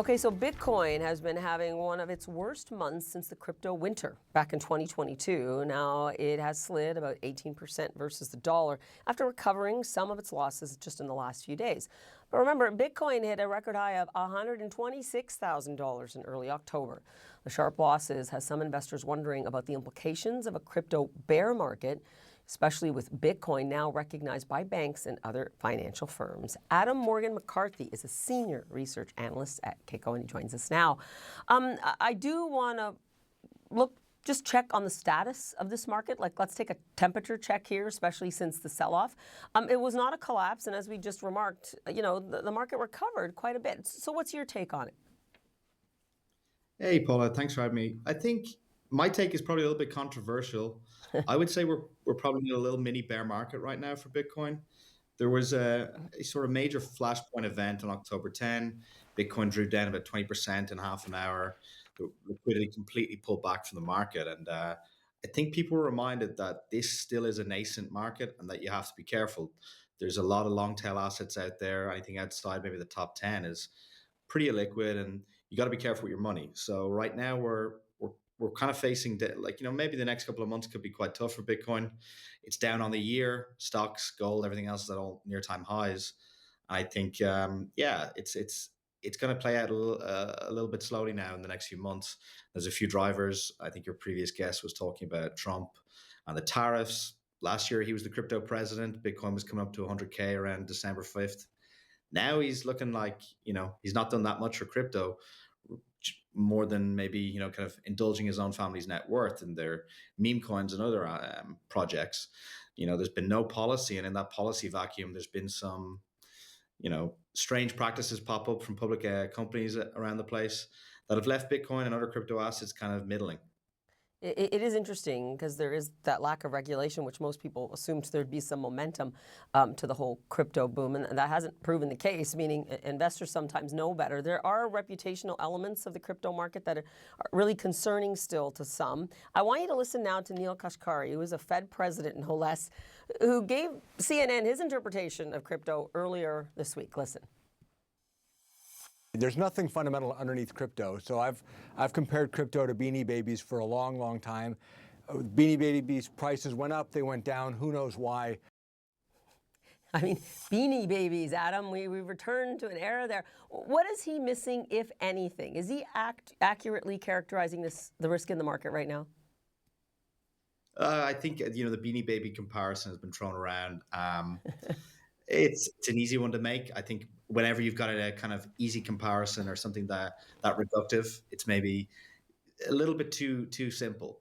Okay, so Bitcoin has been having one of its worst months since the crypto winter back in 2022. Now it has slid about 18% versus the dollar after recovering some of its losses just in the last few days. But remember, Bitcoin hit a record high of $126,000 in early October. The sharp losses has some investors wondering about the implications of a crypto bear market, especially with Bitcoin now recognized by banks and other financial firms. Adam Morgan McCarthy is a senior research analyst at Keiko, and he joins us now. I do want to just check on the status of this market. Let's take a temperature check here, especially since the sell-off. It was not a collapse, and as we just remarked, the market recovered quite a bit. So what's your take on it? Hey, Paula, thanks for having me. I think my take is probably a little bit controversial. I would say we're probably in a little mini bear market right now for Bitcoin. There was a sort of major flashpoint event on October 10. Bitcoin drew down about 20% in half an hour. The liquidity completely pulled back from the market. And I think people were reminded that this still is a nascent market and that you have to be careful. There's a lot of long tail assets out there. Anything outside maybe the top 10 is pretty illiquid, and you got to be careful with your money. So right now we're kind of facing maybe the next couple of months could be quite tough for Bitcoin. It's down on the year, stocks, gold, everything else is at all near time highs. I think it's going to play out a little bit slowly now in the next few months. There's a few drivers. I think your previous guest was talking about Trump and the tariffs. Last year he was the crypto president. Bitcoin was coming up to 100K around December 5th. Now he's looking like, he's not done that much for crypto, more than maybe, kind of indulging his own family's net worth and their meme coins and other projects. There's been no policy. And in that policy vacuum, there's been some, strange practices pop up from public companies around the place that have left Bitcoin and other crypto assets kind of middling. It is interesting because there is that lack of regulation, which most people assumed there'd be some momentum to the whole crypto boom, and that hasn't proven the case, meaning investors sometimes know better. There are reputational elements of the crypto market that are really concerning still to some. I want you to listen now to Neel Kashkari, who is a Fed president, no less, who gave CNN his interpretation of crypto earlier this week. Listen. There's nothing fundamental underneath crypto. So I've compared crypto to Beanie Babies for a long, long time. Beanie Babies prices went up, they went down. Who knows why? I mean, Beanie Babies, Adam, we returned to an era there. What is he missing, if anything? Is he accurately characterizing the risk in the market right now? I think, the Beanie Baby comparison has been thrown around. It's an easy one to make. I think whenever you've got a kind of easy comparison or something that reductive, it's maybe a little bit too simple.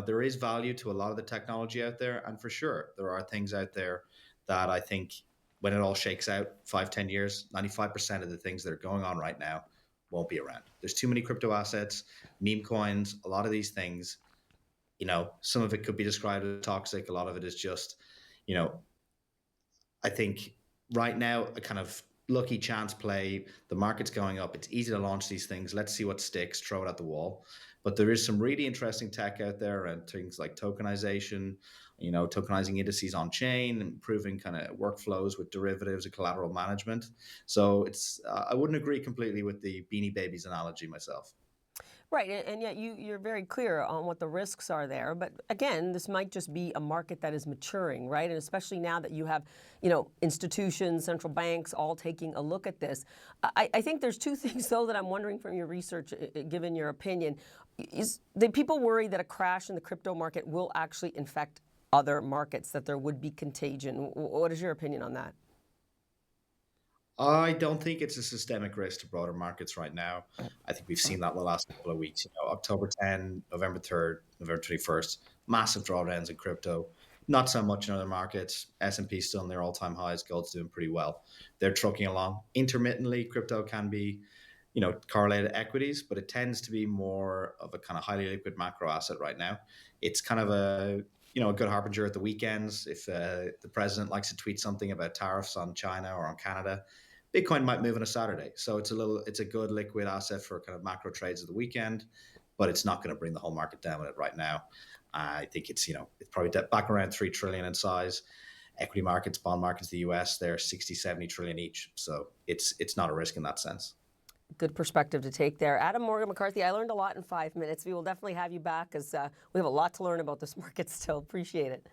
There is value to a lot of the technology out there, and for sure there are things out there that I think when it all shakes out 5-10 years, 95% of the things that are going on right now won't be around. There's too many crypto assets, meme coins, a lot of these things. Some of it could be described as toxic. A lot of it is just, I think right now, a kind of lucky chance play. The market's going up. It's easy to launch these things. Let's see what sticks, throw it at the wall. But there is some really interesting tech out there and things like tokenization, tokenizing indices on chain, improving kind of workflows with derivatives and collateral management. So I wouldn't agree completely with the Beanie Babies analogy myself. Right, and yet you're very clear on what the risks are there. But again, this might just be a market that is maturing, right? And especially now that you have, institutions, central banks all taking a look at this. I think there's two things, though, that I'm wondering from your research, given your opinion. Is the people worry that a crash in the crypto market will actually infect other markets, that there would be contagion? What is your opinion on that? I don't think it's a systemic risk to broader markets right now. I think we've seen that in the last couple of weeks. October 10, November 3rd, November 21st, massive drawdowns in crypto. Not so much in other markets. S&P still in their all-time highs. Gold's doing pretty well. They're trucking along. Intermittently, crypto can be, correlated equities, but it tends to be more of a kind of highly liquid macro asset right now. It's kind of a good harbinger at the weekends. If the president likes to tweet something about tariffs on China or on Canada, Bitcoin might move on a Saturday. So it's a good liquid asset for kind of macro trades of the weekend, but it's not going to bring the whole market down with it right now. I think it's probably back around 3 trillion in size. Equity markets, bond markets, the US, they're 60, 70 trillion each. So it's not a risk in that sense. Good perspective to take there. Adam Morgan McCarthy, I learned a lot in 5 minutes. We will definitely have you back because we have a lot to learn about this market still. Appreciate it.